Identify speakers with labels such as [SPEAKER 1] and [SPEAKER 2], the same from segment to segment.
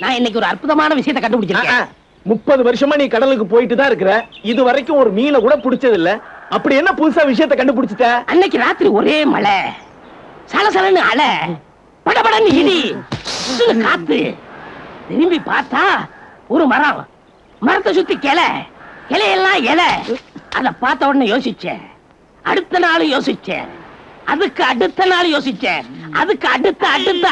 [SPEAKER 1] நான் இன்னைக்கு ஒரு அற்புதமான விஷயத்தை கண்டுபிடிச்சிருக்கேன்.
[SPEAKER 2] 30 வருஷமா நீ கடலுக்கு போயிட்டு தான் இருக்கிற, இது வரைக்கும் ஒரு மீனை கூட பிடிச்சது இல்ல. அப்படி என்ன புதுசா விஷயத்தை கண்டுபிடிச்சிட்ட?
[SPEAKER 1] அன்னைக்கு ராத்திரி ஒரே மழை, சலசலன்னு அலை, படபடன்னு இடி, காத்து. திரும்பி பார்த்தா ஒரு மரம், மரத்தை சுத்தி கிளையெல்லாம் இலை. அத பார்த்த உடனே யோசிச்சேன், அடுத்த நாள் யோசிச்சேன், அதுக்கு அடுத்த நாள் யோசிச்சேன், அதுக்கு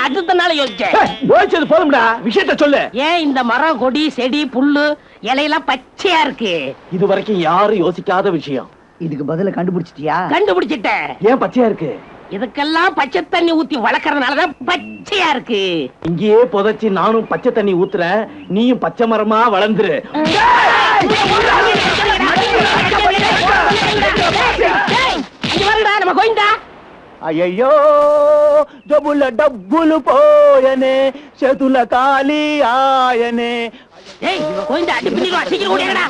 [SPEAKER 1] அடுத்த நாள் யோசிச்சேன்.
[SPEAKER 2] யோசிச்சது போதும்டா, விஷயத்தை சொல்லு.
[SPEAKER 1] ஏன் இந்த மரம், கொடி, செடி, புல்லு, இலையெல்லாம் பச்சையா இருக்கு?
[SPEAKER 2] இது வரைக்கும் யாரும் யோசிக்காத விஷயம்.
[SPEAKER 3] இதுக்கு பதில கண்டுபிடிச்சிட்டியா?
[SPEAKER 1] கண்டுபிடிச்சிட்டேன்.
[SPEAKER 2] ஏன் பச்சையா இருக்கு?
[SPEAKER 1] இதுக்கெல்லாம் பச்சை தண்ணி ஊத்தி வளர்க்கறதுனாலதான் பச்சையா இருக்கு.
[SPEAKER 2] இங்கேயே புதைச்சி நானும் பச்சை தண்ணி ஊத்துறேன், நீயும் பச்சை மரமா வளர்ந்துரு.
[SPEAKER 1] நம்ம கோயிந்தா.
[SPEAKER 2] అయ్యో జబుల డబ్బులు పోయనే చేతుల ఖాళీ ఆయనే.
[SPEAKER 1] ఏయ్ కోయిందా డిపినిలో అసికి ఓడేగడా.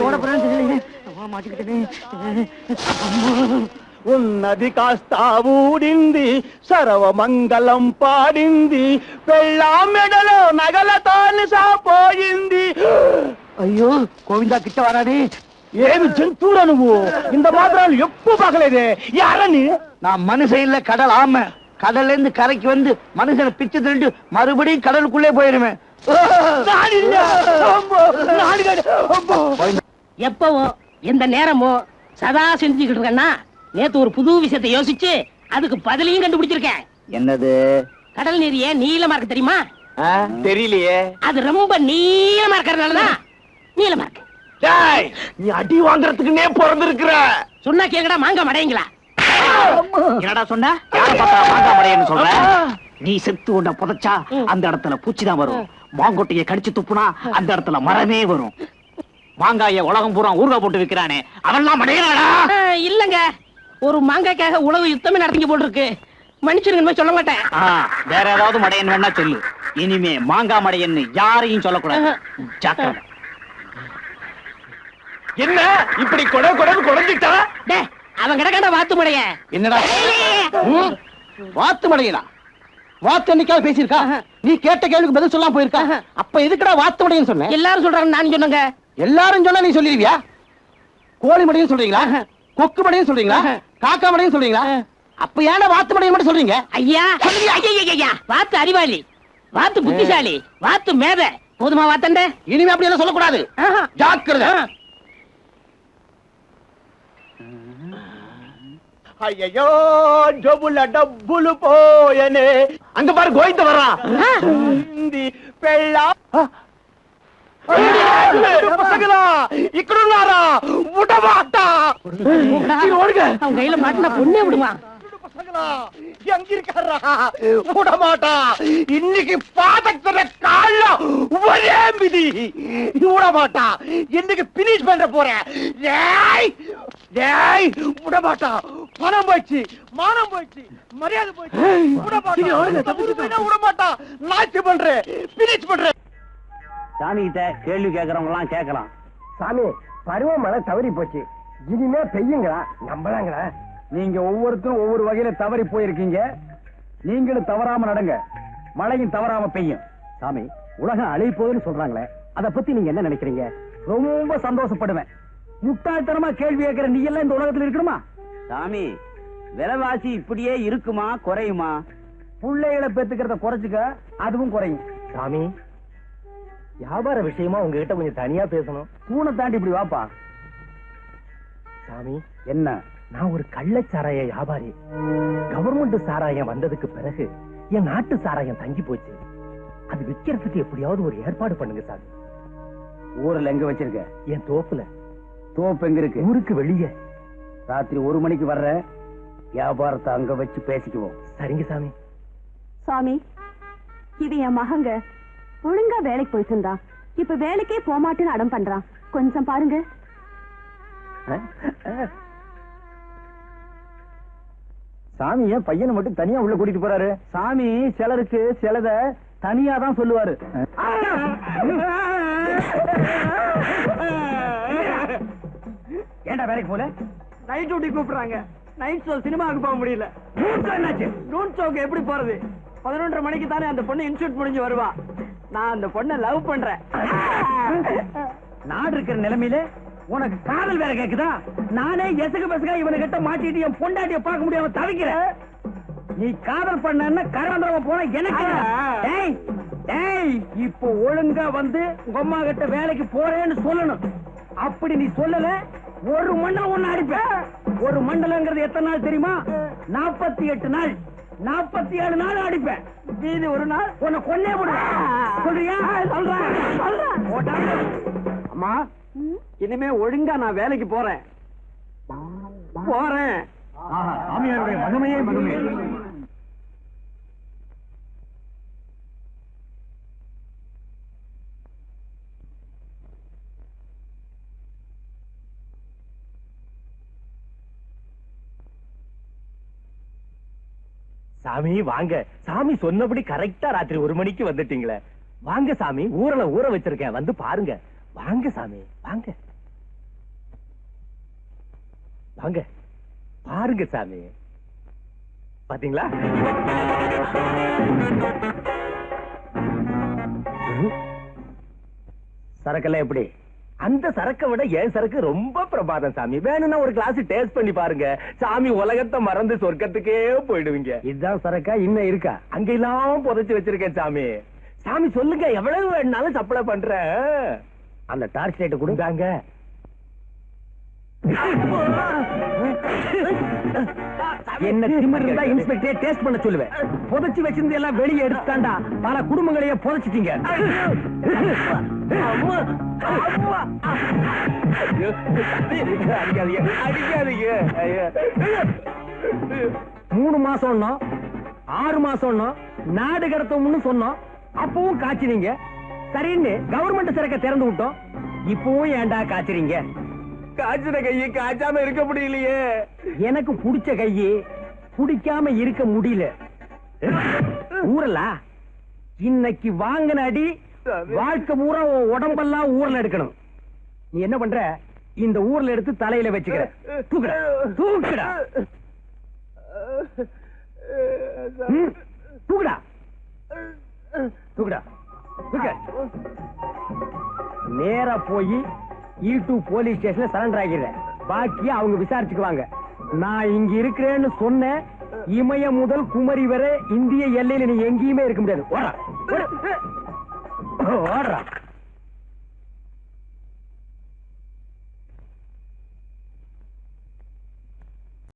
[SPEAKER 2] ఉన్నది కాస్త ఊడింది, సర్వమంగళం పాడింది, పెళ్ళా మెడలో నగలతోని సాపోయింది.
[SPEAKER 3] అయ్యో గోవిందా కిట్ట వరాని.
[SPEAKER 2] ఏమి జంతువురా నువ్వు? ఇంత మాత్రాలు ఎప్పుడు పగలేదే. யாரனி?
[SPEAKER 3] நான் மனுஷன் இல்ல, கடல் ஆமை. கடல்ல இருந்து கரைக்கு வந்து மனுஷனை பிச்சு திரண்டு மறுபடியும் கடலுக்குள்ளே போயிருவேன்.
[SPEAKER 1] எப்பவும் எந்த நேரமும் சதா செஞ்சுக்கிட்டு இருக்கேன்னா, நேத்து ஒரு புது விஷயத்தை யோசிச்சு அதுக்கு பதிலையும் கண்டுபிடிச்சிருக்கேன்.
[SPEAKER 3] என்னது?
[SPEAKER 1] கடல் நீர் ஏன் நீளமா இருக்கு தெரியுமா?
[SPEAKER 2] தெரியலையே.
[SPEAKER 1] அது ரொம்ப நீளமா இருக்கிறதுனாலதான் நீளமா இருக்கு.
[SPEAKER 2] நீ அடி வாங்குறதுக்குன்னே பிறந்திருக்கிற.
[SPEAKER 1] சொன்னா கேங்கடா மாங்கா மடைங்களா?
[SPEAKER 3] என்னடா சொன்ன? யார பார்த்தா மாங்கா மடையன்னு சொல்ற? நீ செத்து உன்ன புதைச்சா அந்த இடத்துல பூச்சிதான் வரும். மாங்கொட்டையை கடிச்சு துப்புனா அந்த இடத்துல மரமே வரும். மாங்காய உலகம் பூரா ஊர்கா போட்டு விக்கிறானே, அவன்லாம் மடையறாடா?
[SPEAKER 1] இல்லங்க, ஒரு மாங்காய்க்காக உலக யுத்தமே நடத்திங்க போல் இருக்கு. மன்னிச்சிருங்க, சொல்ல மாட்டேன்.
[SPEAKER 3] வேற ஏதாவது மடையன் வேணா சொல்லு. இனிமே மாங்கா மடையன்னு யாரையும் சொல்லக்கூடாது. ஜாக்கிரதை.
[SPEAKER 2] என்ன இப்படி குறைஞ்சிட்டா?
[SPEAKER 1] அவன் கிடக்கண்ட வாத்து மடைய.
[SPEAKER 3] என்னடா வாத்து மடையனா? வாத்து என்னைக்காவது பேசியிருக்கா? நீ கேட்ட கேள்விக்கு பதில் சொல்லாம போயிருக்கா? அப்ப எதுக்குடா வாத்து மடையன்னு சொன்ன?
[SPEAKER 1] எல்லாரும் சொல்றாங்க, நான் சொன்னங்க.
[SPEAKER 3] எல்லாரும் சொன்னா நீ சொல்லிடுவியா? கோழி மடையன்னு சொல்றீங்களா? கொக்கு மடையன்னு சொல்றீங்களா? காக்கா மடையன்னு சொல்றீங்களா? அப்ப ஏன்டா வாத்து மடையன் மட்டும் சொல்றீங்க?
[SPEAKER 1] ஐயா ஐயா, வாத்து அறிவாளி, வாத்து புத்திசாலி, வாத்து மேத. போதுமா வாத்தண்ட?
[SPEAKER 3] இனிமே அப்படி எல்லாம் சொல்லக்கூடாது. ஜாக்கிரதை.
[SPEAKER 2] ஐயோ ஜபுல டப்புలు போயனே. அங்க பாரு கோயிந்த வர்றான். பெள்ளா பசங்களா இக்கடுனாரா உடமாட்டா. ஓடுங்க.
[SPEAKER 1] அவன் கையில மாட்டினா பொண்ணே விடுமா?
[SPEAKER 2] பசங்களா எங்க இருக்கறா? உடமாட்டா. இன்னைக்கு பாதத்துல கால்ல ஒரே மிதி. உடமாட்டா. இன்னைக்கு பினிஷ் பண்ற போறேன். டேய் டேய் உடமாட்டா. பணம் போச்சு, மானம் போச்சு, மரியாதை போச்சு. உடமாட்டா. நாச்சு பண்றேன், பினிஷ் பண்றேன்.
[SPEAKER 3] சாமி கிட்ட கேள்வி கேட்கறவங்க எல்லாம் கேட்கலாம்.
[SPEAKER 4] சாமி, பருவமழை தவறி போச்சு, இனிமே பெய்யுங்களா? நம்பலாங்களா?
[SPEAKER 3] நீங்க ஒவ்வொருத்தரும் ஒவ்வொரு வகையில தவறி போயிருக்கீங்க. நீங்களும் தவறாம நடங்க, மழையும் தவறாம பெய்யும். சாமி, உலகம் அழிய போகுதுன்னு சொல்றாங்களே, அத பத்தி நீங்க என்ன நினைக்கிறீங்க? ரொம்ப சந்தோஷப்படுவேன். முட்டாள்தனமா கேள்வி கேட்கிற நீ எல்லாம் இந்த உலகத்துல இருக்கணுமா? சாமி, விலைவாசி இப்படியே இருக்குமா குறையுமா? பிள்ளைகளை பெத்துக்கிறத குறைச்சுக்க, அதுவும் குறையும்.
[SPEAKER 4] சாமி, வியாபார விஷயமா உங்ககிட்ட கொஞ்சம் தனியா பேசணும்.
[SPEAKER 3] தூணை தாண்டி இப்படி வாப்பா.
[SPEAKER 4] சாமி,
[SPEAKER 3] என்ன?
[SPEAKER 4] நான் ஒரு கள்ளச்சாராய வியாபாரி. கவர்மெண்ட் சாராயம் வந்ததுக்கு பிறகு என் நாட்டு சாராயம் தங்கி போச்சு. அது விற்கிறதுக்கு எப்படியாவது ஒரு ஏற்பாடு பண்ணுங்க சாமி.
[SPEAKER 3] ஊர்ல எங்க வச்சிருக்க?
[SPEAKER 4] என் தோப்புல.
[SPEAKER 3] தோப்பு எங்க இருக்கு?
[SPEAKER 4] ஊருக்கு வெளியே.
[SPEAKER 3] ராத்திரி 1 மணிக்கு வர்ற, வியாபாரத்தை அங்க வச்சு பேசிக்குவோம்.
[SPEAKER 4] சரிங்க சாமி.
[SPEAKER 5] சாமி, இது என் மகங்க. ஒழுங்கா வேலைக்கு போயிட்டு இருந்தா, இப்ப வேலைக்கே போமாட்டுன்னு அடம் பண்றான். கொஞ்சம் பாருங்க.
[SPEAKER 3] சாமி ஏன் பையனை மட்டும் தனியா உள்ள கூட்டிட்டு போறாரு? சாமி சிலருக்கு சிலத தனியா தான் சொல்லுவாரு. ஏண்டா வேலைக்கு போல?
[SPEAKER 4] நைட் டியூட்டி கூப்பிடுறாங்க. நைட் ஷோ சினிமாவுக்கு போக முடியல.
[SPEAKER 3] என்னாச்சு?
[SPEAKER 4] டூன் ஷோக்கு எப்படி போறது? 11:30 மணிக்கு தானே அந்த பொண்ணு இன்ஸ்டியூட் முடிஞ்சு வருவா.
[SPEAKER 3] நான் அந்த பொண்ணை லவ் பண்றேன். நாடு இருக்கிற நிலைமையில உனக்கு காதல் வேற கேக்குதா? நானே எசகு பசகா இவனை கிட்ட மாட்டிட்டு என் பொண்டாட்டிய பார்க்க முடியாம தவிக்கிறேன். நீ காதல் பண்ண கரவந்திரமா போன எனக்கு டேய் டேய் இப்போ ஒழுங்கா வந்து உங்க அம்மா கிட்ட வேலைக்கு போறேன்னு சொல்லணும். அப்படி நீ சொல்லல ஒரு மண்டலம் ஒண்ணு அடிப்பேன். ஒரு மண்டலங்கிறது எத்தனை நாள் தெரியுமா? 48 நாள். 47 நாள் அடிப்பேன். மீதி ஒரு நாள் உன்னை கொன்னே விடுவேன். சொல்றியா? சொல்றேன். அம்மா இனிமே ஒழுங்கா நான் வேலைக்கு போறேன்.
[SPEAKER 4] சாமியாருடைய மகிமையே மகிமை. சாமி வாங்க. சாமி சொன்னபடி கரெக்டா ராத்திரி 1 மணிக்கு வந்துட்டீங்களே. வாங்க சாமி, ஊரல ஊற வச்சிருக்கேன், வந்து பாருங்க. வாங்க சாமி வாங்க வாங்க பாருங்க சாமி. பாத்தீங்களா? சரக்கெல்லாம் எப்படி? அந்த சரக்கை விட என் சரக்கு ரொம்ப பிரபாதம் சாமி. வேணும்னா ஒரு கிளாஸ் டேஸ்ட் பண்ணி பாருங்க. சாமி உலகத்தை மறந்து சொர்க்கத்துக்கே போயிடுவீங்க. இதுதான் சரக்கா? இன்னும் இருக்கா? அங்கெல்லாம் புதைச்சு வச்சிருக்கேன் சாமி. சாமி சொல்லுங்க, எவ்வளவு வேணாலும் சப்ளை பண்றேன். அந்த டார்ச் லைட் கொடுத்தாங்க. என்ன திமிரு இருந்தா இன்ஸ்பெக்டர் டேஸ்ட் பண்ண சொல்லுவேன். புதைச்சு வச்சிருந்து எல்லாம் வெளியே எடுத்துட்டாண்டா. பல குடும்பங்களையே புதைச்சிட்டீங்க. 3 மாசம் 6 மாசம் நாடு கடத்தோம்னு சொன்னோம். அப்பவும் காய்ச்சினீங்க. சரின்னு கவர்மெண்ட் சரக்க திறந்து விட்டோம். இப்பவும் ஏன்டா காய்ச்சறீங்க? காய்ச்சின கையை காய்ச்சாம இருக்க முடியலையே. எனக்கு புடிச்ச கையை புடிக்காம இருக்க முடியல. ஊரலா இன்னைக்கு வாங்கின அடி வாழ்க்கை பூரா உடம்பெல்லாம் ஊர்ல எடுக்கணும். நீ என்ன பண்ற? இந்த ஊர்ல எடுத்து தலையில வச்சுக்கிற. தூக்குடா தூக்குடா தூக்குடா தூக்குடா தூக்க. நேரா போய் E2 போலீஸ் ஸ்டேஷன்ல சரண்டர் ஆகிறேன். பாக்கி அவங்க விசாரிச்சுக்குவாங்க. நான் இங்க இருக்கிறேன்னு சொன்ன இமயம் முதல் குமரி வரை இந்திய எல்லையில நீ எங்கேயுமே இருக்க முடியாது. ஓடுறா ஓடுறா.